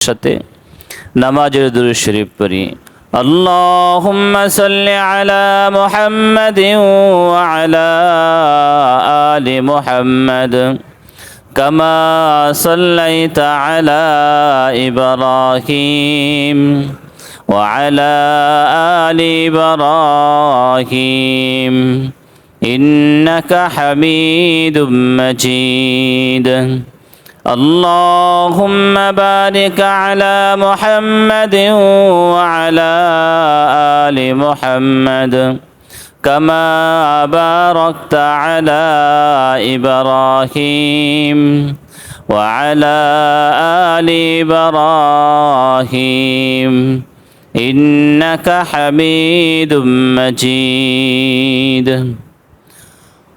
সাথে নামাজের দুরূদ শরীফ পড়ি। আল্লাহুম্মা সাল্লি আলা মুহাম্মাদিন ওয়া আলা আলি মুহাম্মাদ কামা সাল্লাইতা আলা ইব্রাহিম ওয়া আলা আলি ইব্রাহিম ইন্নাকা হামিদুম মাজিদ। اللهم بارك على محمد وعلى آل محمد كما باركت على إبراهيم وعلى آل إبراهيم إنك حميد مجيد।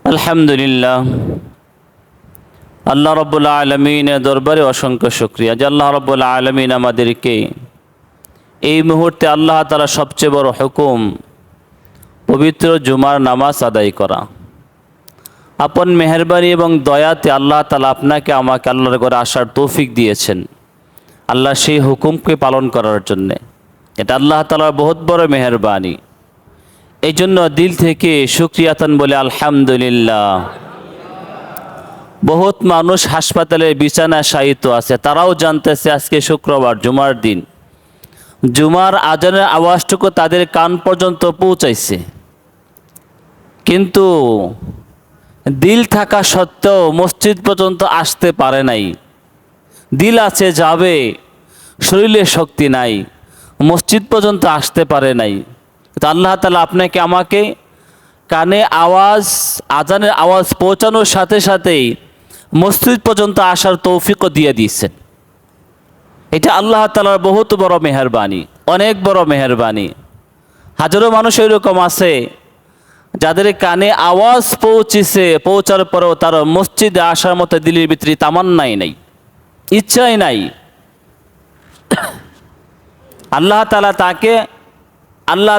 الحمد لله। আল্লাহ রব্বুল আলমিনের দরবারে অসংখ্য শুকরিয়া যে আল্লাহ রব্বুল আলমিন আমাদেরকে এই মুহূর্তে আল্লাহ তাআলা সবচেয়ে বড় হুকুম পবিত্র জুমার নামাজ আদায় করা। আপন মেহেরবানি এবং দয়াতে আল্লাহ তাআলা আপনাকে আমাকে আল্লাহর ঘরে আসার তৌফিক দিয়েছেন আল্লাহ সেই হুকুমকে পালন করার জন্যে। এটা আল্লাহ তাআলার বহুত বড় মেহেরবানি। এই জন্য দিল থেকে শুকরিয়াতান বলে আলহামদুলিল্লাহ। বহুত মানুষ হাসপাতালে বিছানায় শায়িত আছে, তারাও জানতেছে আজকে শুক্রবার জুমার দিন। জুমার আজানের আওয়াজটুকু তাদের কান পর্যন্ত পৌঁছাইছে, কিন্তু দিল থাকা সত্ত্বেও মসজিদ পর্যন্ত আসতে পারে নাই। দিল আছে যাবে, শরীরে শক্তি নাই, মসজিদ পর্যন্ত আসতে পারে নাই। তো আল্লাহ তাআলা আপনাকে আমাকে কানে আওয়াজ আজানের আওয়াজ পৌঁছানোর সাথে সাথেই মসজিদ পর্যন্ত আসার তৌফিকও দিয়ে দিয়েছেন। এটা আল্লাহ তাআলার বহুত বড় মেহেরবানি, অনেক বড় মেহেরবানি। হাজারো মানুষ এরকম আছে যাদের কানে আওয়াজ পৌঁছার পরেও তার মসজিদে আসার মতো দিলের ভিতরে তামান্নাই নাই, ইচ্ছাই নাই। আল্লাহ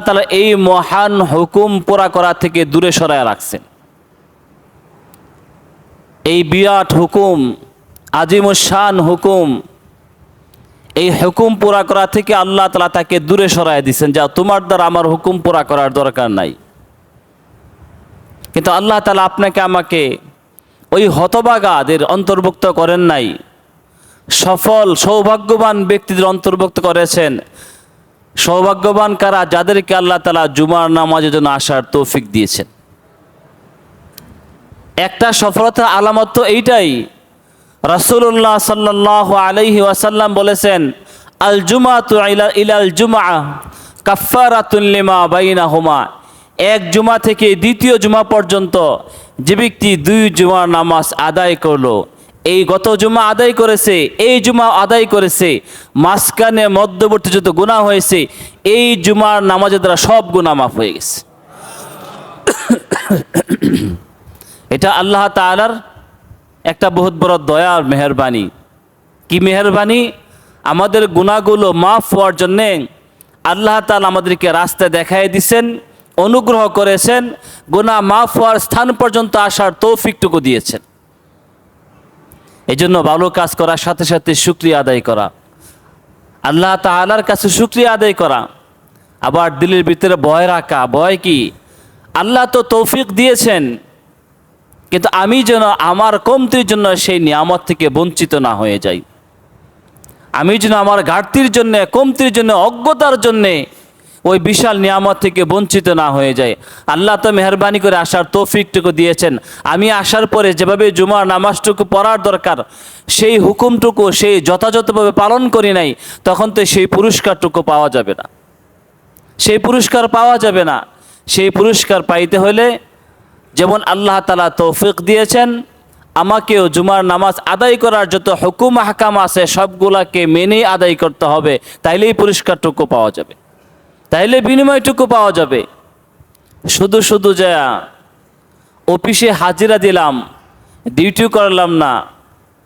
তাআলা এই মহান হুকুম পুরা করা থেকে দূরে সরায় রাখছেন। এই বিরাট হুকুম, আজিমুশান হুকুম, এই হুকুম পুরা করা থেকে আল্লাহ তাআলা তাকে দূরে সরায় দিয়েছেন, যা তোমার দ্বারা আমার হুকুম পুরা করার দরকার নাই। কিন্তু আল্লাহ তাআলা আপনাকে আমাকে ওই হতভাগাদের অন্তর্ভুক্ত করেন নাই, সফল সৌভাগ্যবান ব্যক্তিদের অন্তর্ভুক্ত করেছেন। সৌভাগ্যবান কারা? যাদেরকে আল্লাহ তাআলা জুমার নামাজের জন্য আসার তৌফিক দিয়েছেন। একটা সফলতার আলামত তো এইটাই। রাসূলুল্লাহ সাল্লাল্লাহু আলাইহি ওয়াসাল্লাম বলেছেন, আল জুমাতু ইলাল জুমআ কাফফারাতুন লিমা বাইনাহুমা। এক জুমা থেকে দ্বিতীয় জুমা পর্যন্ত যে ব্যক্তি 2 জুমার নামাজ আদায় করলো, এই গত জুমা আদায় করেছে, এই জুমা আদায় করেছে, মাঝখানে মধ্যবর্তী যত গুনাহ হয়েছে এই জুমার নামাজের দ্বারা সব গুনাহ মাফ হয়ে গেছে। এটা আল্লাহ তাআলার একটা বহুত বড় দয়ার মেহেরবানি। কি মেহেরবানি? আমাদের গুনাহগুলো মাফ হওয়ার জন্যে আল্লাহ তাআলা আমাদেরকে রাস্তা দেখায় দিয়েছেন, অনুগ্রহ করেছেন, গুনাহ মাফ হওয়ার স্থান পর্যন্ত আসার তৌফিকটুকু দিয়েছেন। এই জন্য ভালো কাজ করার সাথে সাথে শুকরিয়া আদায় করা, আল্লাহ তাআলার কাছে শুকরিয়া আদায় করা, আবার দিলের ভিতরে ভয় রাখা। ভয় কি? আল্লাহ তো তৌফিক দিয়েছেন, কিন্তু আমি যেন আমার কমতির জন্য সেই নিয়ামত থেকে বঞ্চিত না হয়ে যাই। আমি যেন আমার ঘাটতির জন্যে, কমতির জন্য, অজ্ঞতার জন্যে ওই বিশাল নিয়ামত থেকে বঞ্চিত না হয়ে যায়। আল্লাহ তো মেহেরবানি করে আসার তৌফিকটুকু দিয়েছেন। আমি আসার পরে যেভাবে জুমার নামাজটুকু পড়ার দরকার সেই হুকুমটুকু সেই যথাযথভাবে পালন করি নাই, তখন তো সেই পুরস্কারটুকু পাওয়া যাবে না। সেই পুরস্কার পাওয়া যাবে না। সেই পুরস্কার পাইতে হলে যেমন আল্লাহ তাআলা তৌফিক দিয়েছেন, আমাকেও জুমার নামাজ আদায় করার যত হুকুম আহকাম আছে সবগুলাকে মেনেই আদায় করতে হবে, তাইলেই পুরস্কারটুকু পাওয়া যাবে, তাইলে বিনিময়টুকু পাওয়া যাবে। শুধু শুধু যা অফিসে হাজিরা দিলাম, ডিউটি করলাম না,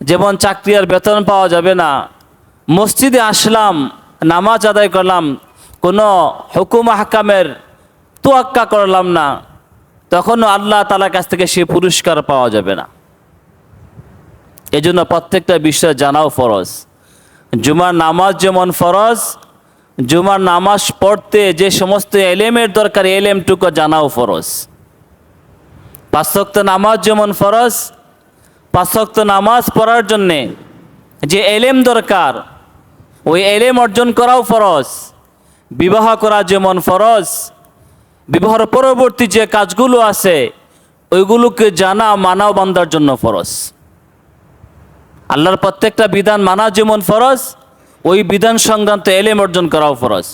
যেমন চাকরি আর বেতন পাওয়া যাবে না। মসজিদে আসলাম, নামাজ আদায় করলাম, কোনো হুকুম আহকামের তোয়াক্কা করলাম না, তখনও আল্লাহ তাআলার কাছ থেকে সে পুরস্কার পাওয়া যাবে না। এজন্য প্রত্যেকটা বিষয় জানাও ফরজ। জুমার নামাজ যেমন ফরজ, জুমার নামাজ পড়তে যে সমস্ত এলেমের দরকার এলেমটুকু জানাও ফরজ। 5 ওয়াক্ত নামাজ যেমন ফরজ, 5 ওয়াক্ত নামাজ পড়ার জন্যে যে এলেম দরকার ওই এলেম অর্জন করাও ফরজ। বিবাহ করা যেমন ফরজ, বিবাহের পরবর্তী যে কাজগুলো আছে ওইগুলোকে জানা মানাও বান্দার জন্য ফরজ। আল্লাহর প্রত্যেকটা বিধান মানা যেমন ফরজ, ওই বিধান সংক্রান্ত এলেম অর্জন করাও ফরজ।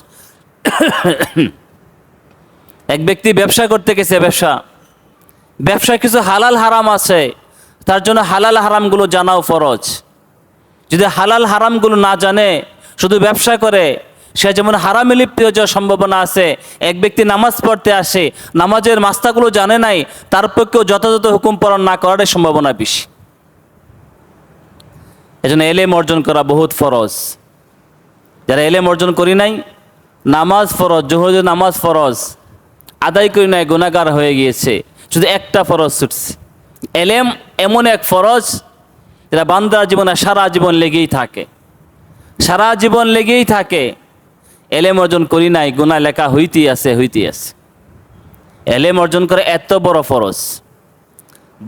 এক ব্যক্তি ব্যবসা করতে গেছে, ব্যবসায় কিছু হালাল হারাম আছে, তার জন্য হালাল হারামগুলো জানাও ফরজ। যদি হালাল হারামগুলো না জানে শুধু ব্যবসা করে, সে যেমন হারামে লিপ্ত হয়ে যাওয়ার সম্ভাবনা আছে। এক ব্যক্তি নামাজ পড়তে আসে, নামাজের মাস্তাগুলো জানে নাই, তার পক্ষেও যথাযথ হুকুম পালন না করার সম্ভাবনা বেশি। এজন্য এলেম অর্জন করা বহুত ফরজ। যারা এলেম অর্জন করি নাই, নামাজ ফরজ, জোহরের নামাজ ফরজ আদায় করি নাই, গুনাহগার হয়ে গিয়েছে, শুধু একটা ফরজ ছুটছে। এলেম এমন এক ফরজ যেটা বান্দার জীবনে সারা জীবন লেগেই থাকে, সারা জীবন লেগেই থাকে। এলেম অর্জন করি নাই, গুনাহ লেখা হইতেই আছে। এলেম অর্জন করে এত বড় ফরজ,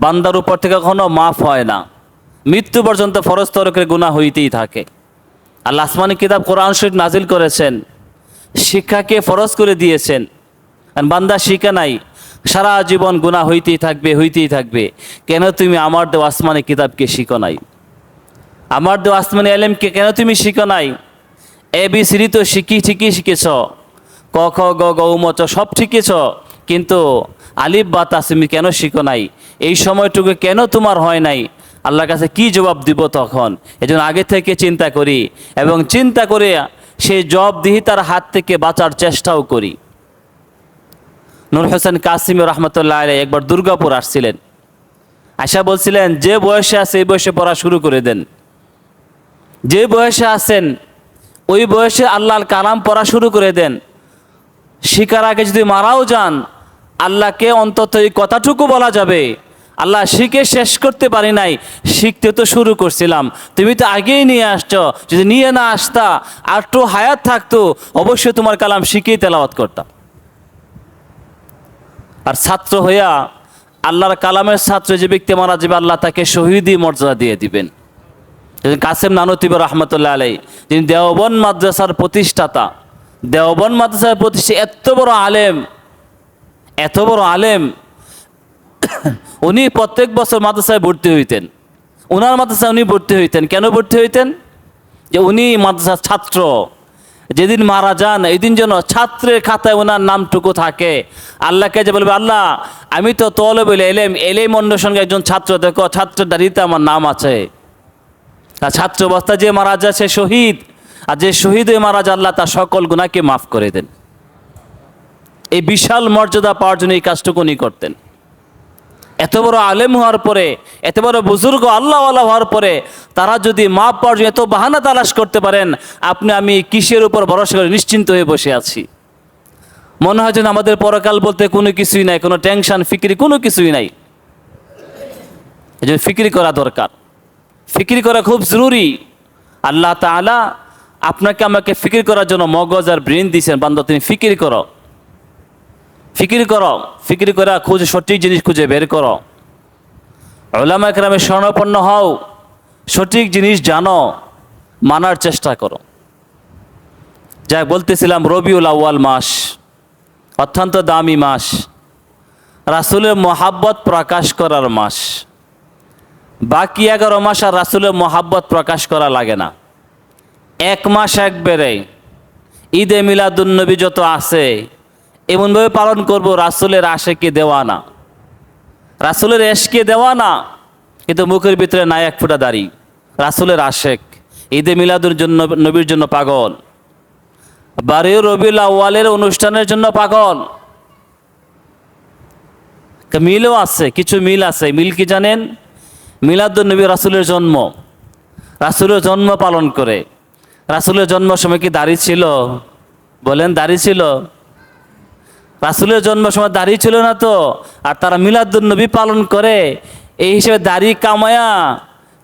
বান্দার উপর থেকে কখনো মাফ হয় না, মৃত্যু পর্যন্ত ফরজ তরকের গুনাহ হইতেই থাকে। আল্লাহ আসমানি কিতাব কোরআন শরীফ নাজিল করেছেন, শিক্ষাকে ফরজ করে দিয়েছেন। বান্দা শিখে নাই, সারা জীবন গুনাহ হইতেই থাকবে। কেন তুমি আমার দেওয়া আসমানি কিতাবকে শিখো নাই? আমার দেওয়া আসমানি এলেমকে কেন তুমি শিখো নাই? ABCD তো ঠিকই শিখেছ, ক খ গ গ ম চ সব শিখেছ, কিন্তু আলিফ বা তাসমিম কেন শিখো নাই? এই সময়টুকু কেন তোমার হয় নাই? আল্লাহর কাছে কি জবাব দিব তখন? এজন্য আগে থেকে চিন্তা করি, এবং চিন্তা করে সেই জবাবদিহিতার হাত থেকে বাঁচার চেষ্টাও করি। নূর হোসেন কাসিমি রহমতুল্লাহ আলাইহি একবার দুর্গাপুর আসছিলেন, আশা বলছিলেন যে বয়সে আছে এই বয়সে পড়া শুরু করে দেন, যে বয়সে আছেন ওই বয়সে আল্লাহর কালাম পড়া শুরু করে দেন। শিকার আগে যদি মারাও যান, আল্লাহকে অন্তত এই কথাটুকু বলা যাবে, আল্লাহ শিখে শেষ করতে পারি নাই, শিখতে তো শুরু করছিলাম, তুমি তো আগেই নিয়ে আসছো, যদি নিয়ে না আসতা আর একটু হায়াত থাকতো অবশ্যই তোমার কালাম শিখেই তেলাওয়াত করতাম। আর ছাত্র হইয়া আল্লাহর কালামের ছাত্র যে ব্যক্তি মারা যাবে, আল্লাহ তাকে শহীদি মর্যাদা দিয়ে দিবেন। কাসেম নানুতুবি রহমতুল্লাহ আলাইহি, যিনি দেওবন্দ মাদ্রাসার প্রতিষ্ঠাতা, দেওবন্দ মাদ্রাসার প্রতিষ্ঠা, এত বড় আলেম, উনি প্রত্যেক বছর মাদ্রাসায় ভর্তি হইতেন। ওনার মাদ্রাসায় উনি ভর্তি হইতেন। কেন ভর্তি হইতেন? যে উনি মাদ্রাসার ছাত্র, যেদিন মারা যান এই দিন যেন ছাত্রের খাতায় ওনার নামটুকু থাকে। আল্লাহকে যে বলবে, আল্লাহ আমি তো তলবুল ইলম, এলেম অন্বেষণের একজন ছাত্র, দেখো ছাত্রের দাঁড়িতে আমার নাম আছে। আর ছাত্র অবস্থা যে মারা যায় সে শহীদ, আর যে শহীদ হয়ে মারা যায় আল্লাহ তার সকল গুনাহকে মাফ করে দেন। এই বিশাল মর্যাদা পাওয়ার জন্য এই কাজটুকু উনি করতেন। এত বড় আলেম হওয়ার পরে, এত বড় বুজুর্গ আল্লাহওয়ালা হওয়ার পরে তারা যদি মাপ পাওয়ার জন্য এত বাহানা তালাশ করতে পারেন, আপনি আমি কিসের উপর ভরসা করে নিশ্চিন্ত হয়ে বসে আছি? মনে হয় যেন আমাদের পরকাল বলতে কোনো কিছুই নাই, কোনো টেনশন ফিকিরি কোনো কিছুই নাই। এই জন্য ফিকিরি করা দরকার, ফিকির করা খুব জরুরি। আল্লাহ তাআলা আপনাকে আমাকে ফিকির করার জন্য মগজ আর ব্রেন দিয়েছেন, বান্দা তুমি ফিকির করো, ফিকির করা খুঁজে সঠিক জিনিস খুঁজে বের করো, উলামা কেরামের শরণাপন্ন হও, সঠিক জিনিস জানো, মানার চেষ্টা করো। যা বলতেছিলাম, রবিউল আউয়াল মাস অত্যন্ত দামি মাস, রাসূলের মহাব্বত প্রকাশ করার মাস। বাকি 11 মাস আর রাসূলের মহাব্বত প্রকাশ করা লাগে না। 1 মাস একবারে ঈদে মিলাদুন্নবী যত আছে এমনভাবে পালন করব, রাসূলের আশেকে দেওয়ানা, রাসূলের এশকে দেওয়ানা, কিন্তু মুখের ভিতরে নাই এক ফোঁটা দাড়ি। রাসূলের আশেক, ঈদে মিলাদুর জন্য নবীর জন্য পাগল, 12 রবিউল আউয়ালের অনুষ্ঠানের জন্য পাগল। মিলও আছে, কিছু মিল আছে। মিল কি জানেন? মিলাদুন্নবী রাসূলের জন্ম, রাসূলের জন্ম পালন করে। রাসূলের জন্ম সময় কি দাড়ি ছিল? বলেন, দাড়ি ছিল? রাসূলের জন্ম সময় দাড়ি ছিল না তো। আর তারা মিলাদুন্নবী পালন করে, এই হিসেবে দাড়ি কামায়া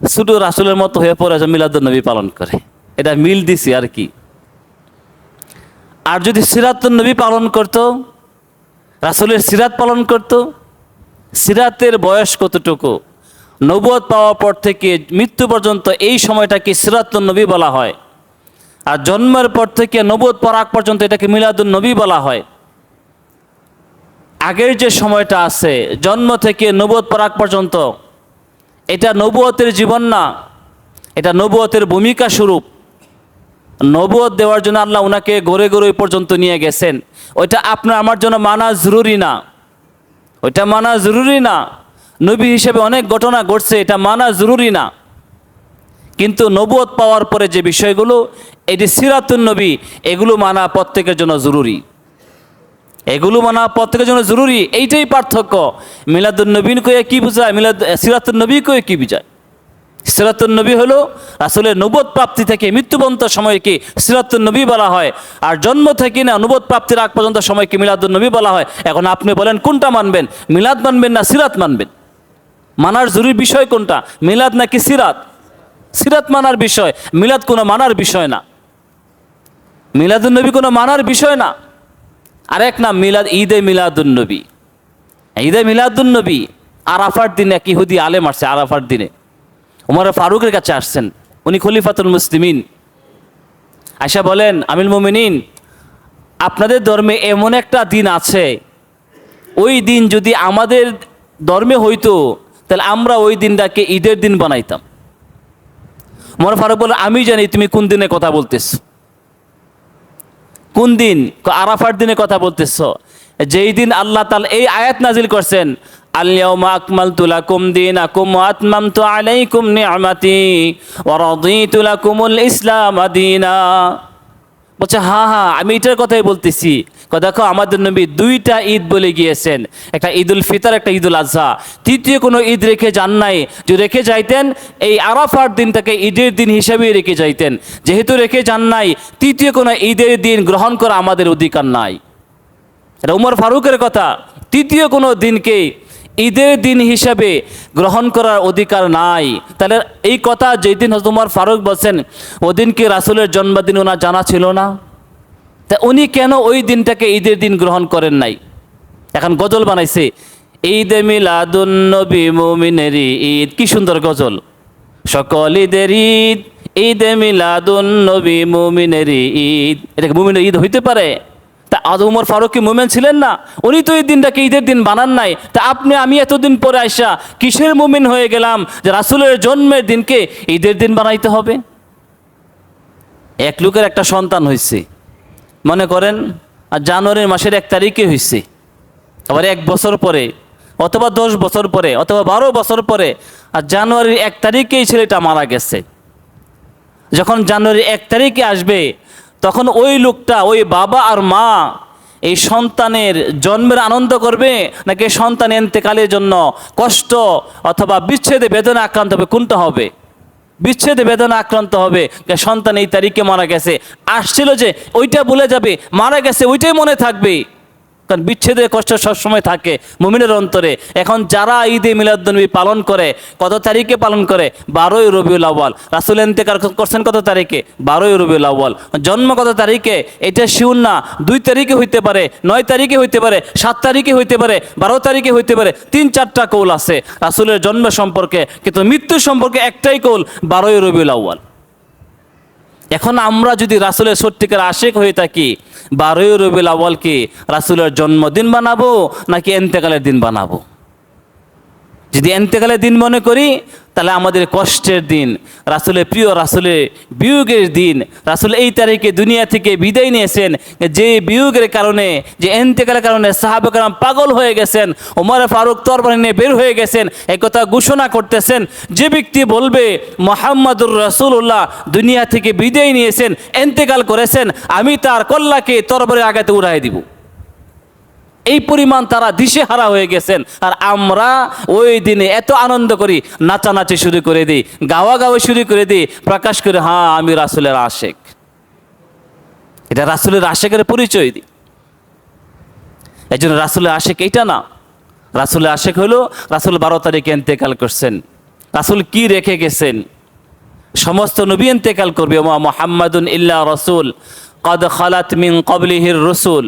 শুধু রাসূলের মতো হয়ে পড়ে মিলাদুন্নবী পালন করে। এটা মিল দিছি আর কি। আর যদি সিরাতুন নবী পালন করত, রাসূলের সিরাত পালন করত, সিরাতের বয়স কতটুকু, নবুয়ত পাওয়ার পর থেকে মৃত্যু পর্যন্ত এই সময়টাকে সিরাতুন নবী বলা হয়। আর জন্মের পর থেকে নবুয়ত পাওয়ার আগ পর্যন্ত এটাকে মিলাদুন নবী বলা হয়। আগের যে সময়টা আছে জন্ম থেকে নবুয়ত পাওয়ার আগ পর্যন্ত, এটা নবুয়তের জীবন না, এটা নবুয়তের ভূমিকা স্বরূপ। নবুয়ত দেওয়ার জন্য আল্লাহ ওনাকে গড়ে গড়ে ওই পর্যন্ত নিয়ে গেছেন। ওইটা আপনার আমার জন্য মানা জরুরি না, ওইটা মানা জরুরি না। নবী হিসেবে অনেক ঘটনা ঘটছে, এটা মানা জরুরি না। কিন্তু নবুয়ত পাওয়ার পরে যে বিষয়গুলো, এটি সিরাতুন নবী, এগুলো মানা প্রত্যেকের জন্য জরুরি, এগুলো মানা প্রত্যেকের জন্য জরুরি। এইটাই পার্থক্য। মিলাদুন নবী কয়ে কি বোঝায়, সিরাতুন নবী কয়ে কি বোঝায়? সিরাতুন নবী হলো রাসূলের নবুয়ত প্রাপ্তি থেকে মৃত্যু পর্যন্ত সময়কে সিরাতুন নবী বলা হয়। আর জন্ম থেকে না নবুয়ত প্রাপ্তির আগ পর্যন্ত সময়কে মিলাদুন নবী বলা হয়। এখন আপনি বলেন কোনটা মানবেন, মিলাদ মানবেন না সিরাত মানবেন? মানার জরুরি বিষয় কোনটা, মিলাদ নাকি সিরাত? সিরাত মানার বিষয়, মিলাদ কোনো মানার বিষয় না। মিলাদুন নবী কোনো মানার বিষয় না। আরেক নাম মিলাদ, ঈদে মিলাদুন নবী। ঈদে মিলাদুন নবী আরাফার দিনে এক ইহুদি আলেম আসছে, আরাফার দিনে উমর ফারুকের কাছে আসছেন, উনি খলিফাতুল মুসলিমিন। আয়সা বলেন, আমিরুল মুমিনিন, আপনাদের ধর্মে এমন একটা দিন আছে, ওই দিন যদি আমাদের ধর্মে হইতো তাহলে আমরা ওই দিনটাকে ঈদের দিন বানাইতাম। উমর ফারুক বলে, আমি জানি তুমি কোন দিনে কথা বলতেছ। কোন দিন? আরাফার দিনে কথা বলতেছ, যেই দিন আল্লাহ তাআলা এই আয়াত নাজিল করছেন, আল-ইয়াওমা আকমালতু লাকুম দীনাকুম ওয়া আতমামতু আলাইকুম নি'মাতি ওয়া রাদিতু লাকুমুল ইসলাম দীনা। বলছে হ্যাঁ হ্যাঁ আমি এটার কথাই বলতেছি। দেখো আমাদের নবী দুইটা ঈদ বলে গিয়েছেন, একটা ঈদুল ফিতর, একটা ঈদুল আজহা। তৃতীয় কোনো ঈদ রেখে যান নাই। যদি রেখে যাইতেন এই আরাফার দিনটাকে ঈদের দিন হিসেবেই রেখে যাইতেন। যেহেতু রেখে যান নাই, তৃতীয় কোনো ঈদের দিন গ্রহণ করা আমাদের অধিকার নাই। এটা উমর ফারুকের কথা। তৃতীয় কোনো দিনকে ঈদের দিন হিসাবে গ্রহণ করার অধিকার নাই। তাহলে এই কথা যেই দিন হযরত উমর ফারুক বলছেন, ওদিন কি রাসূলের জন্মদিন ওনার জানা ছিল না? তা উনি কেন ওই দিনটাকে ঈদের দিন গ্রহণ করেন নাই? এখন গজল বানাইছে, ঈদে মিলাদুন নবী মুমিনের ঈদ। কি সুন্দর গজল, সকল ঈদের ঈদ, ঈদে মিলাদুন নবী মুমিনের ঈদ। এটাকে মুমিনের ঈদ হইতে পারে? তা আজ উমর ফারুক কি মুমিন ছিলেন না? উনি তো এই দিনটাকে ঈদের দিন বানান নাই। তা আপনি আমি এতদিন পরে আইসা কিসের মুমিন হয়ে গেলাম যে রাসূলের জন্মের দিনকে ঈদের দিন বানাইতে হবে? এক লোকের একটা সন্তান হয়েছে, মনে করেন জানুয়ারি মাসের 1 তারিখে হয়েছে, আবার 1 বছর পরে অথবা 10 বছর পরে অথবা 12 বছর পরে, আর জানুয়ারির 1 তারিখেই ছেলেটা মারা গেছে। যখন জানুয়ারির 1 তারিখে আসবে, তখন ওই লোকটা, ওই বাবা আর মা এই সন্তানের জন্মের আনন্দ করবে নাকি সন্তান ইন্তেকালের জন্য কষ্ট অথবা বিচ্ছেদে বেদনা আক্রান্ত হবে? কোনটা হবে? বিচ্ছেদে বেদনা আক্রান্ত হবে। সন্তান এই তারিখে মারা গেছে, আসছিল যে ওইটা ভুলে যাবে, মারা গেছে ওইটাই মনে থাকবে। কারণ বিচ্ছেদের কষ্ট সবসময় থাকে মুমিনের অন্তরে। এখন যারা ঈদে মিলাদুন্নবী পালন করে, কত তারিখে পালন করে? 12ই রবিউল আউয়াল। রাসূল ইন্তেকাল করছেন কত তারিখে? 12ই রবিউল আউয়াল। জন্ম কত তারিখে? এটা শিওর না। 2 তারিখে হইতে পারে, 9 তারিখে হইতে পারে, 7 তারিখে হইতে পারে, 12 তারিখে হইতে পারে। 3-4টা কৌল আছে রাসূলের জন্ম সম্পর্কে, কিন্তু মৃত্যু সম্পর্কে একটাই কৌল, 12ই রবিউল আউয়াল। এখন আমরা যদি রাসূলের সত্যিকার আশিক হয়ে থাকি, 12ই রবিউল আউয়ালকে রাসূলের জন্মদিন বানাবো নাকি ইন্তেকালের দিন বানাবো? যদি ইন্তেকালের দিন মনে করি, তাহলে আমাদের কষ্টের দিন, রাসূলের প্রিয় রাসূলের বিয়োগের দিন। রাসূল এই তারিখে দুনিয়া থেকে বিদায় নিয়েছেন, যে বিয়োগের কারণে, যে ইন্তেকালের কারণে সাহাবা কেরাম পাগল হয়ে গেছেন, ওমর ফারুক তরবারি নিয়ে বের হয়ে গেছেন। এই কথা ঘোষণা করতেছেন, যে ব্যক্তি বলবে মুহাম্মাদুর রাসূলুল্লাহ দুনিয়া থেকে বিদায় নিয়েছেন, ইন্তেকাল করেছেন, আমি তার কল্লাকে তরবারির আঘাতে উড়াই দিব। এই পরিমাণ তারা দিশেহারা হয়ে গেছেন। আর আমরা ওই দিনে এত আনন্দ করি, নাচানাচি শুরু করে দিই, গাওয়া গাওয়া শুরু করে দিই, প্রকাশ করে হ্যাঁ আমি রাসূলের আশেক। এটা রাসূলের আশেকের পরিচয় দিই। এই জন্য রাসূলের আশেক এইটা না। রাসূলের আশেক হলো রাসূল 12 তারিখে ইন্তেকাল করছেন। রাসূল কি রেখে গেছেন? সমস্ত নবী ইন্তেকাল করবে, ওয়া মুহাম্মাদুন ইল্লা রাসূল ক্বাদ খালাত মিন ক্বাবলিহির রাসূল।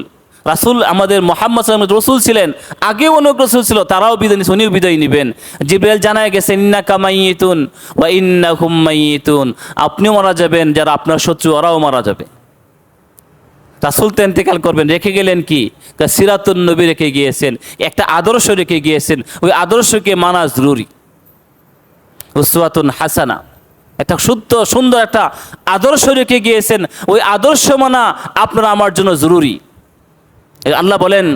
রাসূল আমাদের মুহাম্মদ সাল্লাল্লাহু আলাইহি ওয়াসাল্লাম রাসূল ছিলেন, আগেও অনেক রাসূল ছিল, তারাও বিদায় নিছে, উনিও বিদায় নিবেন। জিবরাইল জানায় গেছে ইন্নাকা মাইয়িতুন ওয়া ইন্নাহুম মাইয়িতুন, আপনিও মারা যাবেন, যারা আপনার শত্রু ওরাও মারা যাবে। রাসূল তো ইন্তেকাল করবেন, রেখে গেলেন কি? সিরাতুন নবী রেখে গিয়েছেন, একটা আদর্শ রেখে গিয়েছেন, ওই আদর্শকে মানা জরুরি। উসওয়াতুন হাসানা, একটা শুদ্ধ সুন্দর একটা আদর্শ রেখে গিয়েছেন, ওই আদর্শ মানা আপনার আমার জন্য জরুরি। আল্লাহ বলেন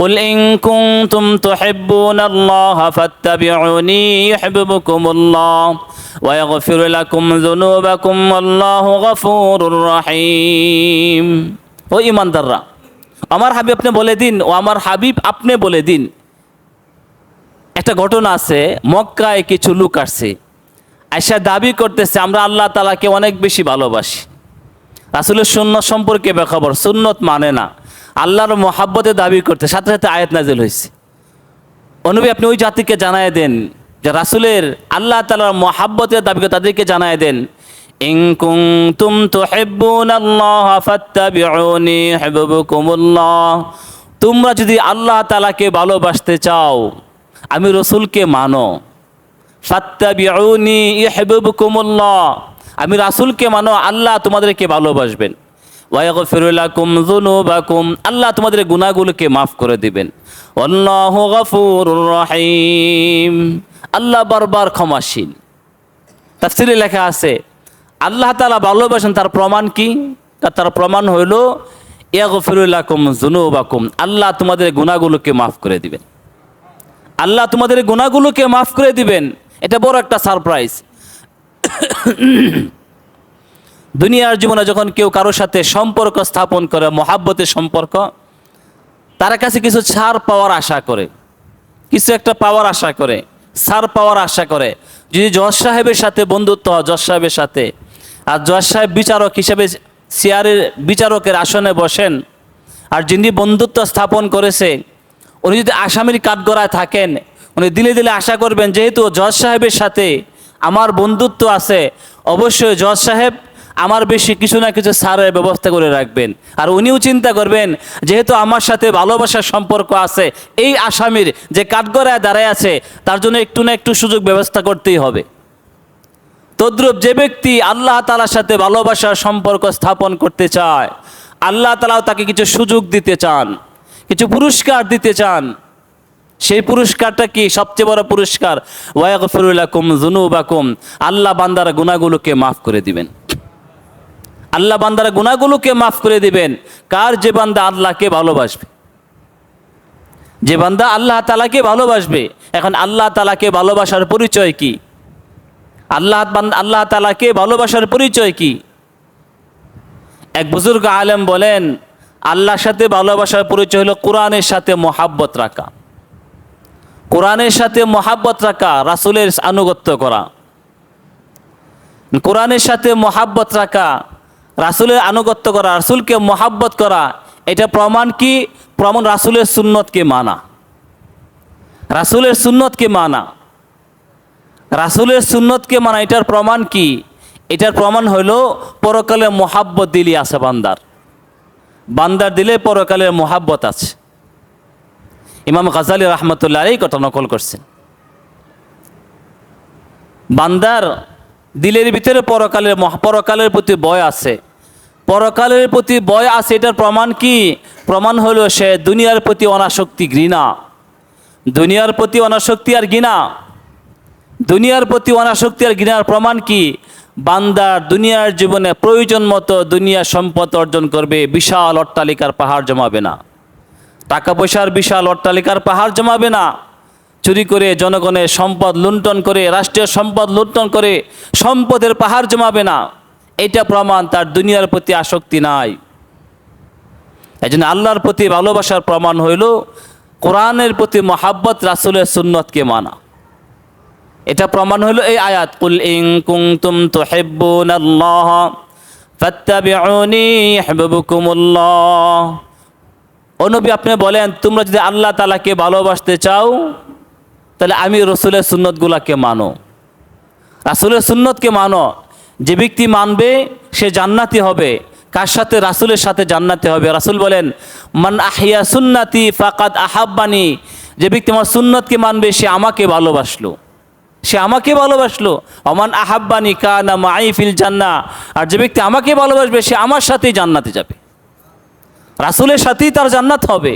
কুল ইন কুনতুম তুহিব্বুনাল্লাহা ফাত্তাবিউনি ইউহিব্বুকুমুল্লাহ ওয়া ইয়াগফির লাকুম যুনুবাকুম আল্লাহু গফুরুর রহিম। ও ঈমানদাররা, আমার হাবিব আপনি বলে দিন, ও আমার হাবিব আপনি বলে দিন, একটা ঘটনা আছে, মক্কায় কিছু লোক আসছে, আয়েশা দাবি করতেছে আমরা আল্লাহ তাআলাকে অনেক বেশি ভালোবাসি। রাসূলের সুন্নাত সম্পর্কে বেখবর, সুন্নত মানে না, আল্লাহর মহাব্বতে দাবি করতে, সাথে সাথে আয়াত নাজিল হয়েছে। নবী আপনি ওই জাতিকে জানায় দেন যে রাসূলের আল্লাহ তাআলার মহাব্বতের দাবি করে তাদেরকে জানায় দেন ইন কুনতুম তুহিব্বুনাল্লাহা ফাত্তাবিউনি ইউহিব্বুকুমুল্লাহ, তোমরা যদি আল্লাহ তাআলাকে ভালোবাসতে চাও আমি রাসূলকে মানো। ফাত্তাবিউনি ইউহিব্বুকুমুল্লাহ, আমি রাসূলকে মানো, আল্লাহ তোমাদেরকে ভালোবাসবেন। ওয়া ইয়াগফির লাকুম যুনুবাকুম, আল্লাহ তোমাদের গুনাহগুলোকে মাফ করে দিবেন। আল্লাহু গফুরুর রহিম, আল্লাহ বারবার ক্ষমাশীল। তাফসীরে লেখা আছে আল্লাহ তাআলা ভালোবাসেন, তার প্রমাণ কি? তার প্রমাণ হইল ইয়াগফির লাকুম যুনুবাকুম, আল্লাহ তোমাদের গুনাহগুলোকে মাফ করে দিবেন। আল্লাহ তোমাদের গুনাহগুলোকে মাফ করে দিবেন, এটা বড় একটা সারপ্রাইজ। দুনিয়ার জীবনে যখন কেউ কারোর সাথে সম্পর্ক স্থাপন করে, মহাব্বতের সম্পর্ক, তার কাছে কিছু ছাড় পাওয়ার আশা করে, কিছু একটা পাওয়ার আশা করে, ছাড় পাওয়ার আশা করে। যদি জজ সাহেবের সাথে বন্ধুত্ব হয়, জজ সাহেবের সাথে, আর জজ সাহেব বিচারক হিসেবে চেয়ারের বিচারকের আসনে বসেন, আর যিনি বন্ধুত্ব স্থাপন করেছে উনি যদি আসামির কাঠগড়ায় থাকেন, উনি দিলে দিলে আশা করবেন যেহেতু জজ সাহেবের সাথে আমার বন্ধুত্ব আছে, অবশ্যই জজ সাহেব আমার বেশি কিছু না কিছু ছাড়ের ব্যবস্থা করে রাখবেন। আর উনিও চিন্তা করবেন যেহেতু আমার সাথে ভালোবাসার সম্পর্ক আছে, এই আসামির যে কাঠগড়ায় দাঁড়ায় আছে তার জন্য একটু না একটু সুযোগ ব্যবস্থা করতেই হবে। তদ্রূপ যে ব্যক্তি আল্লাহ তাআলার সাথে ভালোবাসার সম্পর্ক স্থাপন করতে চায়, আল্লাহ তাআলাও তাকে কিছু সুযোগ দিতে চান, কিছু পুরস্কার দিতে চান। সেই পুরস্কারটা কি? সবচেয়ে বড় পুরস্কার ওয়া ইয়াগফির লাকুম যুনুবাকুম, আল্লাহ বান্দার গুনাহগুলোকে মাফ করে দিবেন। আল্লাহ বান্দার গুনাহগুলোকে মাফ করে দিবেন। কার? যে বান্দা আল্লাহকে ভালোবাসবে, যে বান্দা আল্লাহ তাআলাকে ভালোবাসবে। এখন আল্লাহ তাআলাকে ভালোবাসার পরিচয় কি? আল্লাহ তাআলাকে ভালোবাসার পরিচয় কি? এক বুজুর্গ আলেম বলেন আল্লাহর সাথে ভালোবাসার পরিচয় হলো কোরআনের সাথে মহাব্বত রাখা, কোরআনের সাথে মহাব্বত রাখা, রাসূলের আনুগত্য করা। কোরআনের সাথে মহাব্বত রাখা, রাসূলের আনুগত্য করা, রাসূলকে মহাব্বত করা, এটা প্রমাণ কি? প্রমাণ রাসূলের সুন্নতকে মানা, রাসূলের সুন্নতকে মানা, রাসূলের সুন্নতকে মানা। এটার প্রমাণ কি? এটার প্রমাণ হইল পরকালে মহাব্বত দিলি আছে বান্দার, বান্দার দিলে পরকালের মহাব্বত আছে। ইমাম গাজ্জালী রাহমাতুল্লাহ আলাইহি কথা নকল করছেন, বান্দার দিলের ভিতরে পরকালের প্রতি ভয় আছে, পরকালের প্রতি ভয় আছে। এটার প্রমাণ কি? প্রমাণ হলো সে দুনিয়ার প্রতি অনাসক্তি, ঘৃণা, দুনিয়ার প্রতি অনাসক্তি আর ঘৃণা, দুনিয়ার প্রতি অনাসক্তি আর ঘৃণার প্রমাণ কি? বান্দার দুনিয়ার জীবনে প্রয়োজন মতো দুনিয়ার সম্পদ অর্জন করবে, বিশাল অট্টালিকার পাহাড় জমাবে না, টাকা পয়সার বিশাল অট্টালিকার পাহাড় জমাবে না, চুরি করে জনগণের সম্পদ লুণ্ঠন করে, রাষ্ট্রীয় সম্পদ লুণ্ঠন করে সম্পদের পাহাড় জমাবে না। এটা প্রমাণ তার দুনিয়ার প্রতি আসক্তি নাই। এই জন্য আল্লাহর প্রতি ভালোবাসার প্রমাণ হইল কোরআনের প্রতি মহাব্বত, রাসূলের সুন্নতকে মানা। এটা প্রমাণ হলো এই আয়াত কুল ইন কুনতুম তুহিব্বুনাল্লাহা ফাত্তাবিউনি ইউহিব্বুকুমুল্লাহ। ও নবী আপনি বলেন তোমরা যদি আল্লাহ তাআলাকে ভালোবাসতে চাও তাহলে আমি রাসূলের সুন্নতগুলোকে মানো। রাসূলের সুন্নতকে মানো। যে ব্যক্তি মানবে সে জান্নাতি হবে। কার সাথে? রাসূলের সাথে জান্নাতি হবে। রাসূল বলেন, মান আহইয়া সুন্নতি ফাকাদ আহাব্বানি। যে ব্যক্তি আমার সুন্নতকে মানবে সে আমাকে ভালোবাসলো, সে আমাকে ভালোবাসলো। অমান আহাব্বানি কানা মাই ফিল জান্নাহ। আর যে ব্যক্তি আমাকে ভালোবাসবে সে আমার সাথেই জান্নাতে যাবে, রাসূলের সাথেই তার জান্নাত হবে।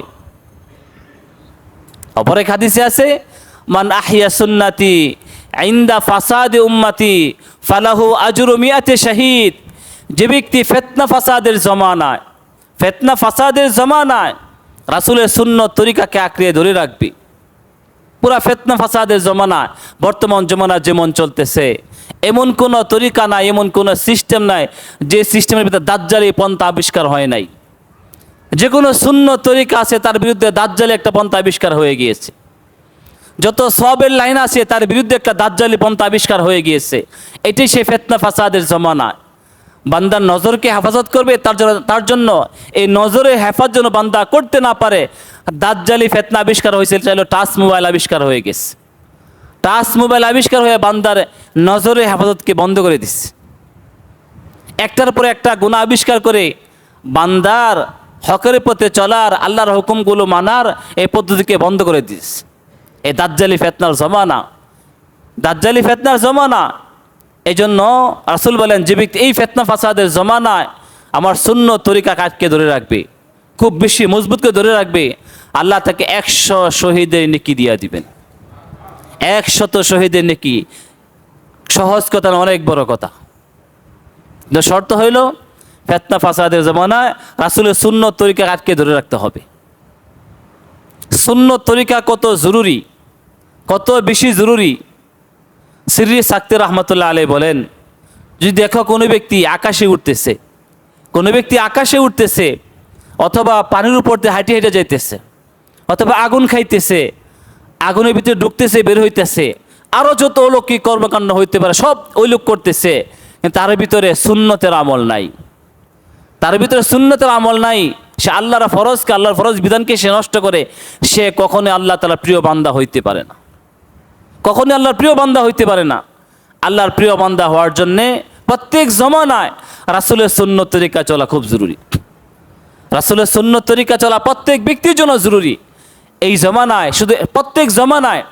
অপর এক হাদিসে আছে, মান আহইয়া সুন্নতি ইনদা ফাসাদে উম্মতি ফালাহু আজরু মিয়াতে শাহীদ। যে ব্যক্তি ফিতনা ফাসাদের জমানায়, ফিতনা ফাসাদের জমানায় রাসূলের সুন্নত তরিকাকে আঁকড়ে ধরে রাখবে। পুরা ফিতনা ফাসাদের জমানায়, বর্তমান জমানা যেমন চলতেছে, এমন কোনো তরিকা নাই, এমন কোনো সিস্টেম নাই যে সিস্টেমের ভিতরে দাজ্জালি পন্থা আবিষ্কার হয় নাই। যে কোনো সুন্নত তরিকা আছে তার বিরুদ্ধে দাজ্জালি একটা পন্থা আবিষ্কার হয়ে গিয়েছে। যত সওয়াবের লাইন আছে তার বিরুদ্ধে একটা দাজ্জালি পন্থা আবিষ্কার হয়ে গিয়েছে। এটাই সেই ফিতনা ফাসাদের জমানা। বান্দার নজরকে হেফাজত করবে, তার জন্য এই নজরে হেফাজত যেন বান্দা করতে না পারে, দাজ্জালি ফিতনা আবিষ্কার হয়েছিল, চাইলো টাচ মোবাইল আবিষ্কার হয়ে গেছে। টাচ মোবাইল আবিষ্কার হয়ে বান্দার নজরে হেফাজতকে বন্ধ করে দিচ্ছে। একটার পর একটা গুনাহ আবিষ্কার করে বান্দার হকের পথে চলার, আল্লাহর হুকুমগুলো মানার এই পদ্ধতিকে বন্ধ করে দিচ্ছে। এই দাজ্জালি ফিতনার জমানা, দাজ্জালি ফিতনার জমানা। এই জন্য রাসূল বলেন, যে ব্যক্তি এই ফিতনা ফাসাদের জমানায় আমার সুন্নত তরিকা আটকে ধরে রাখবে, খুব বেশি মজবুত করে ধরে রাখবে, আল্লাহ তাকে 100 শহীদের নেকি দিয়া দিবেন। 100 শহীদের নেকি। সহজ কথা না, অনেক বড় কথা। শর্ত হইল ফিতনা ফাসাদের জমানায় রাসূলের সুন্নত তরিকা আটকে ধরে রাখতে হবে। সুন্নত তরিকা কত জরুরি, কত বেশি জরুরি। সিররি সাকতি রহমতুল্লাহ আলাইহি বলেন, যদি দেখো কোনো ব্যক্তি আকাশে উঠতেছে, কোনো ব্যক্তি আকাশে উঠতেছে, অথবা পানির উপর দিয়ে হাঁটে হেঁটে যাইতেছে, অথবা আগুন খাইতেছে, আগুনের ভিতরে ঢুকতেছে, বের হইতেছে, আরও যত অলৌকিক কর্মকাণ্ড হইতে পারে সব ওই লোক করতেছে, কিন্তু তার ভিতরে সুন্নতের আমল নাই, তার ভিতরে সুন্নতের আমল নাই। সে আল্লাহর ফরজকে, আল্লাহর ফরজ বিধানকে সে নষ্ট করে, সে কখনোই আল্লাহ তাআলার প্রিয় বান্দা হইতে পারে না, কখনোই আল্লাহর প্রিয় বান্দা হইতে পারে না। আল্লাহর প্রিয় বান্দা হওয়ার জন্যে প্রত্যেক জমানায় রাসূলের সুন্নত তরিকা চলা খুব জরুরি। রাসূলের সুন্নত তরিকা চলা প্রত্যেক ব্যক্তির জন্য জরুরি। এই জমানায়, শুধু প্রত্যেক জমানায়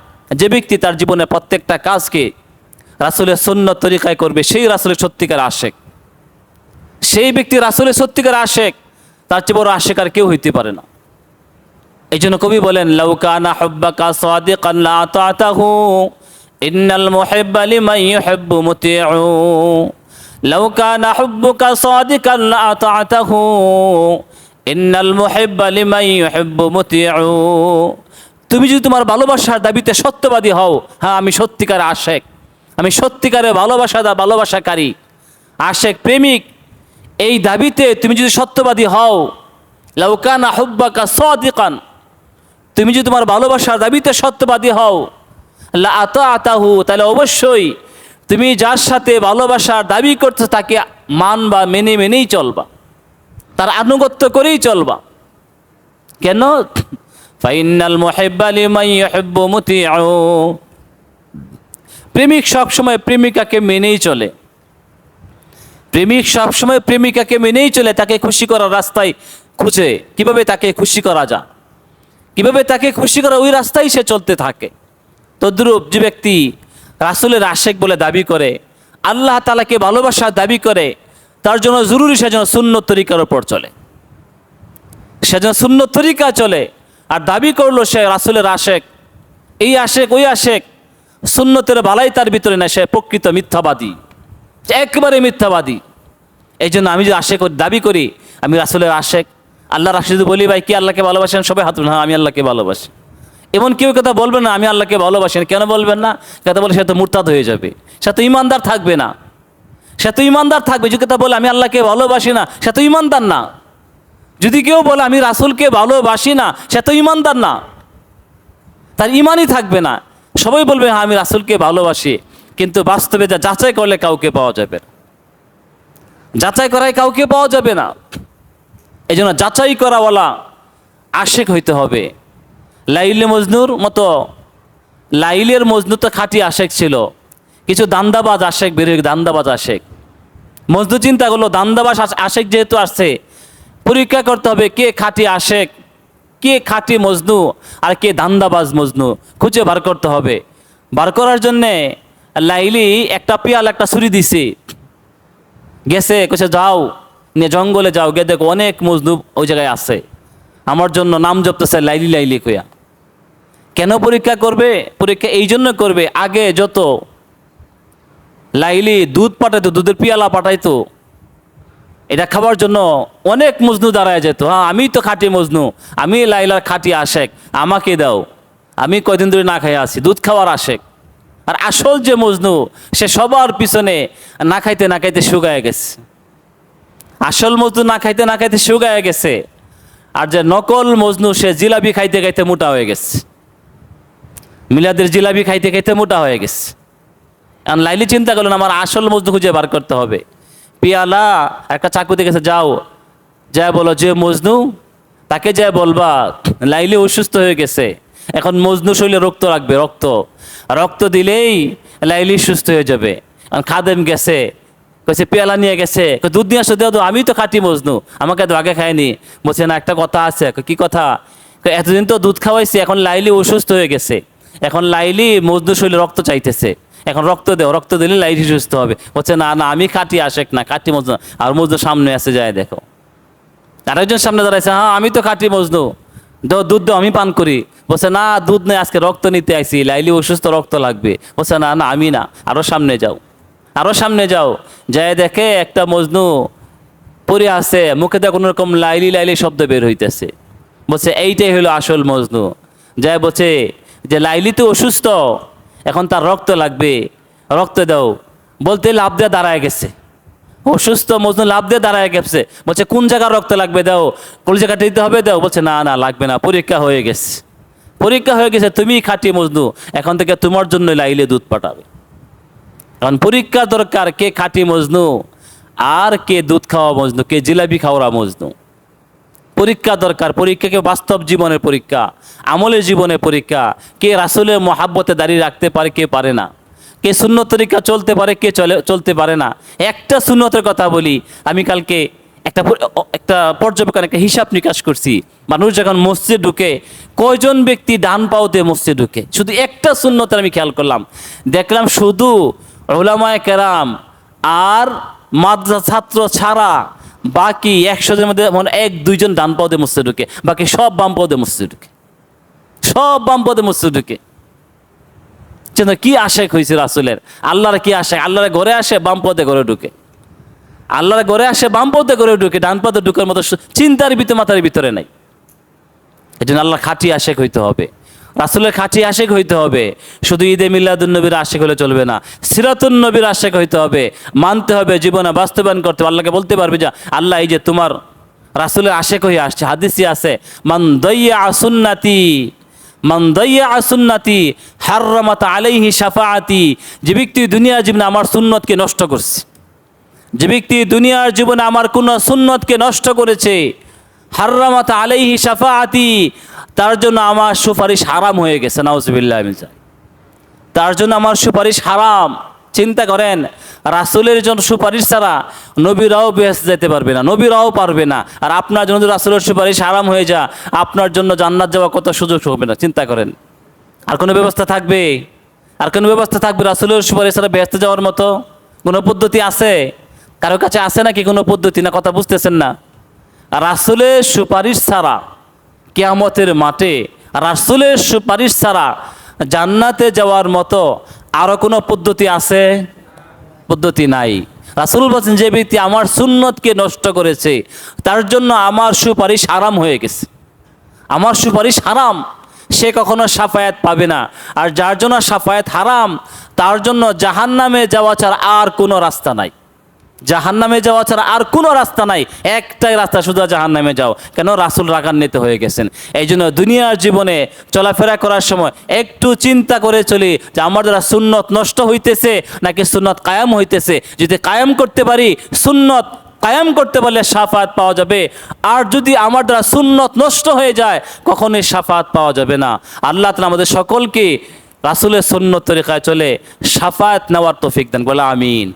যে ব্যক্তি তার জীবনে প্রত্যেকটা কাজকে রাসূলের সুন্নত তরিকায় করবে, সেই রাসূলের সত্যিকার আশেক। সেই ব্যক্তি রাসূলের সত্যিকার আশেক, তার চেয়ে বড় আশেক আর কেউ হইতে পারে না। এই জন্য কবি বলেন, লাউ কানা হুব্বাকা সাদিকান লা আতাতাহু ইন্নাল মুহিব্বা লিমান ইউহিব্বু মুতিউ। লাউ কানা হুব্বুকা সাদিকান লা আতাতাহু ইন্নাল মুহিব্বা লিমান ইউহিব্বু মুতিউ। তুমি যদি তোমার ভালোবাসার দাবিতে সত্যবাদী হও, হ্যাঁ আমি সত্যিকার আশেক, আমি সত্যিকারের ভালোবাসাকারী, আশেক, প্রেমিক, এই দাবিতে তুমি যদি সত্যবাদী হও, লাউ কানা হুব্বাকা সাদিকান, তুমি যদি তোমার ভালোবাসার দাবিতে সত্যবাদী হও, লা আতাতাহু, তাহলে অবশ্যই তুমি যার সাথে ভালোবাসার দাবি করছো তাকে মানবা, মেনেই চলবা, তার আনুগত্য করেই চলবা। কেন? ফাইন্নাল মুহিব্বা লিমান ইউহিব্বু মুতিউ। প্রেমিক সবসময় প্রেমিকাকে মেনেই চলে, প্রেমিক সবসময় প্রেমিকাকে মেনেই চলে, তাকে খুশি করার রাস্তায় খুঁজে, কিভাবে তাকে খুশি করা যায়, কিভাবে তাকে খুশি করা, ওই রাস্তায় সে চলতে থাকে। তদ্রূপ যে ব্যক্তি রাসূলের আশেক বলে দাবি করে, আল্লাহ তাআলাকে ভালোবাসার দাবি করে, তার জন্য জরুরি সে যেন সুন্নত তরিকার উপর চলে, সে যেন সুন্নত তরিকা চলে। আর দাবি করলো সে রাসূলের আশেক, এই আশেক ওই আশেক, সুন্নতের বালাই তার ভিতরে না, সে প্রকৃত মিথ্যাবাদী, একেবারে মিথ্যাবাদী। এই জন্য আমি যে আশেক দাবি করি আমি রাসূলের আশেক, আল্লাহর আশেক, যদি বলি ভাই কি আল্লাহকে ভালোবাসেন, সবাই হাত, হ্যাঁ আমি আল্লাহকে ভালোবাসি। এমন কেউ কথা বলবেন না আমি আল্লাহকে ভালোবাসেন, কেন বলবেন না? কথা বলে সে তো মুরতাদ হয়ে যাবে, সে তো ইমানদার থাকবে না, সে তো ইমানদার থাকবে। যে কথা বলে আমি আল্লাহকে ভালোবাসি না, সে তো ইমানদার না। যদি কেউ বলে আমি রাসূলকে ভালোবাসি না, সে তো ইমানদার না, তার ইমানই থাকবে না। সবাই বলবে হ্যাঁ আমি রাসূলকে ভালোবাসি, কিন্তু বাস্তবে যা যাচাই করলে কাউকে পাওয়া যাবে না, যাচাই করায় কাউকে পাওয়া যাবে না। এই জন্য যাচাই করাওয়ালা আশেক হইতে হবে। লাইলে মজনুর মতো, লাইলের মজনু তো খাঁটি আশেক ছিল, কিছু দান্দাবাজ আশেক বেরিয়ে, দান্দাবাজ আশেক। মজনু চিন্তা করলো দান্দাবাজ আশেক যেহেতু আসছে, পরীক্ষা করতে হবে কে খাঁটি আশেক, কে খাঁটি মজনু, আর কে দান্দাবাজ মজনু, খুঁজে বার করতে হবে। বার করার জন্যে লাইলি একটা পিয়াল একটা ছুরি দিছে, গেছে কইছে যাও নিয়ে জঙ্গলে যাও, গিয়ে দেখো অনেক মজনু ওই জায়গায় আছে, আমার জন্য নাম জপতেছে লাইলি লাইলি কইয়া। কেন পরীক্ষা করবে? পরীক্ষা এই জন্য করবে, আগে যত লাইলি দুধ পাঠাইতো, দুধের পিয়ালা পাঠাইতো, এটা খাবার জন্য অনেক মজনু দাঁড়ায় যেত। হ্যাঁ আমি তো খাঁটি মজনু, আমি লাইলার খাঁটি আশেক, আমাকে দাও, আমি কয়দিন ধরে না খাই আছি, দুধ খাওয়ার আশেক। আর আসল যে মজনু সে সবার পিছনে না খাইতে না খাইতে শুকায় গেছে। আসল মজনু না খাইতে না খাইতে শুকায় গেছে, আর যে নকল মজনু সে জিলাপি খাইতে খাইতে মোটা হয়ে গেছে, মিলাদের জিলাপি খাইতে খাইতে মোটা হয়ে গেছে। আর লাইলি চিন্তা করলেন আমার আসল মজনু খুঁজে বার করতে হবে। পিয়ালা একটা চাকু দিয়ে গেছে, যাও যা বলো যে মজনু, তাকে যা বলবা লাইলি অসুস্থ হয়ে গেছে, এখন মজনু শরীরে রক্ত রাখবে, রক্ত রক্ত দিলেই লাইলি সুস্থ হয়ে যাবে। খাদেম গেছে, কইছে পেয়ালা নিয়ে গেছে, দুধ নিয়ে আসো, দেও, আমি তো খাঁটি মজনু, আমাকে তো আগে খায়নি। বলছে না একটা কথা আছে। কি কথা? এতদিন তো দুধ খাওয়াইছি, এখন লাইলি অসুস্থ হয়ে গেছে, এখন লাইলি মজনু শরীরে রক্ত চাইতেছে, এখন রক্ত দেও, রক্ত দিলে লাইলি সুস্থ হবে। বলছে না না আমি খাঁটি আশেক না, খাঁটি মজনু। আর মজনু সামনে আসে, যায় দেখো আরেকজন সামনে দাঁড়াইছে, হ্যাঁ আমি তো খাঁটি মজনু, দুধ দাও আমি পান করি। বলছে না দুধ নেই, আজকে রক্ত নিতে আইছি, লাইলি অসুস্থ, রক্ত লাগবে। বলছে না না আমি না, আরো সামনে যাও, আরো সামনে যাও, যায় দেখে একটা মজনু পড়ে আছে, মুখে দিয়ে কোনো রকম লাইলি লাইলি শব্দ বের হইতেছে। বলছে এইটাই হলো আসল মজনু। যায় বলছে যে লাইলি তো অসুস্থ, এখন তার রক্ত লাগবে, রক্ত দাও। বলতে লাভ দিয়ে দাঁড়ায় গেছে, অসুস্থ মজনু লাভ দিয়ে দাঁড়ায় গেছে। বলছে কোন জায়গার রক্ত লাগবে, দাও, কোন জায়গাটা দিতে হবে, দাও। বলছে না না লাগবে না, পরীক্ষা হয়ে গেছে, পরীক্ষা হয়ে গেছে, তুমি খাঁটি মজনু, এখন থেকে তোমার জন্য লাইলে দুধ পাঠাবে। এখন পরীক্ষা দরকার, কে খাঁটি মজনু আর কে দুধ খাওয়া মজনু, কে জিলাপি খাওয়া মজনু। পরীক্ষা দরকার, পরীক্ষাকে বাস্তব জীবনের পরীক্ষা, আমলের জীবনের পরীক্ষা। কে রাসূলের মহাব্বতে দাঁড়িয়ে রাখতে পারে, কে পারে না, কে সুন্নত তরিকা চলতে পারে, কে চলতে পারে না। একটা সুন্নতের কথা বলি, আমি কালকে একটা পর্যবেক্ষণ, একটা হিসাব নিকাশ করছি। মানুষ যখন মসজিদে ঢুকে কয়জন ব্যক্তি ডান পাওতে মসজিদে ঢুকে, শুধু একটা সুন্নতের আমি খেয়াল করলাম, দেখলাম শুধু উলামায়ে কেরাম আর মাদ্রাসা ছাত্র ছাড়া বাকি 100 জনের মধ্যে মানে 1-2 জন ডান পাওতে মসজিদে ঢুকে, বাকি সব বাম পাওতে মসজিদে ঢুকে, সব বাম পাওতে মসজিদে ঢুকে। কি আশেক হয়েছে রাসূলের, আল্লাহর কি আশেক, আল্লাহর ঘরে আসে বাম পদে ঘরে ঢুকে, আল্লাহর ঘরে আসে বাম পদে ঘরে ঢুকে, ডান পদে ঢুকার মতো চিন্তার ভিতরে মাথার ভিতরে নাই। এই জন্য আল্লাহর খাঁটি আশেক হইতে হবে, রাসূলের খাঁটি আশেক হইতে হবে। শুধু ঈদে মিলাদুন নবীর আশেক হলে চলবে না, সিরাতুন নবীর আশেক হইতে হবে, মানতে হবে, জীবনে বাস্তবায়ন করতে হবে। আল্লাহকে বলতে পারবি যে আল্লাহ এই যে তোমার রাসূলের আশেক হয়ে আসছে, হাদিসে আছে মান দাইয়া সুন্নতি, মান দাইয়া সুন্নতি হাররামাত আলাইহি শাফাআতি। যে ব্যক্তি দুনিয়ার জীবনে আমার সুন্নতকে নষ্ট করছে, যে ব্যক্তি দুনিয়ার জীবনে আমার কোন সুন্নতকে নষ্ট করেছে, হাররামাত আলাইহি শাফাআতি, তার জন্য আমার সুপারিশ হারাম হয়ে গেছে, নাউজুবিল্লাহ মিন যালিক, তার জন্য আমার সুপারিশ হারাম। চিন্তা করেন, রাসূলের জন্য সুপারিশ ছাড়া নবীরাও বেহেশতে যেতে পারবে না, নবীরাও পারবে না। আর আপনার জন্য রাসূলের সুপারিশ হারাম হয়ে যা, আপনার জন্য জান্নাত যাওয়া কত সুযোগ হবে না। চিন্তা করেন, আর কোনো ব্যবস্থা থাকবে? আর কোনো ব্যবস্থা থাকবে রাসূলের সুপারিশ ছাড়া বেহেশতে যাওয়ার মতো কোনো পদ্ধতি আছে? কারো কাছে আছে নাকি কোনো পদ্ধতি? না কথা বুঝতেছেন না? রাসূলের সুপারিশ ছাড়া কিয়ামতের মাঠে, রাসূলের সুপারিশ ছাড়া জান্নাতে যাওয়ার মতো আরো কোনো পদ্ধতি আছে? পদ্ধতি নাই। রাসূল বলেন যে ব্যক্তি আমার সুন্নতকে নষ্ট করেছে তার জন্য আমার সুপারিশ হারাম হয়ে গেছে, আমার সুপারিশ হারাম, সে কখনো শাফায়াত পাবে না। আর যার জন্য শাফায়াত হারাম তার জন্য জাহান্নামে যাওয়া ছাড়া আর কোনো রাস্তা নাই, জাহান্নামে যাওয়া ছাড়া আর কোনো রাস্তা নাই, একটাই রাস্তা, শুধু জাহান্নামে যাও। কেন? রাসূল রাগান্বিত হয়ে গেছেন। এই জন্য দুনিয়ার জীবনে চলাফেরা করার সময় একটু চিন্তা করে চলি যে আমার দ্বারা সুন্নত নষ্ট হইতেছে নাকি সুন্নত কায়েম হইতেছে। যদি কায়েম করতে পারি, সুন্নত কায়েম করতে পারলে শাফাত পাওয়া যাবে, আর যদি আমার দ্বারা সুন্নত নষ্ট হয়ে যায় কখনোই শাফাত পাওয়া যাবে না। আল্লাহ তাআলা আমাদের সকলকে রাসূলের সুন্নত তরিকায় চলে শাফায়াত নেওয়ার তৌফিক দান, বলে আমিন।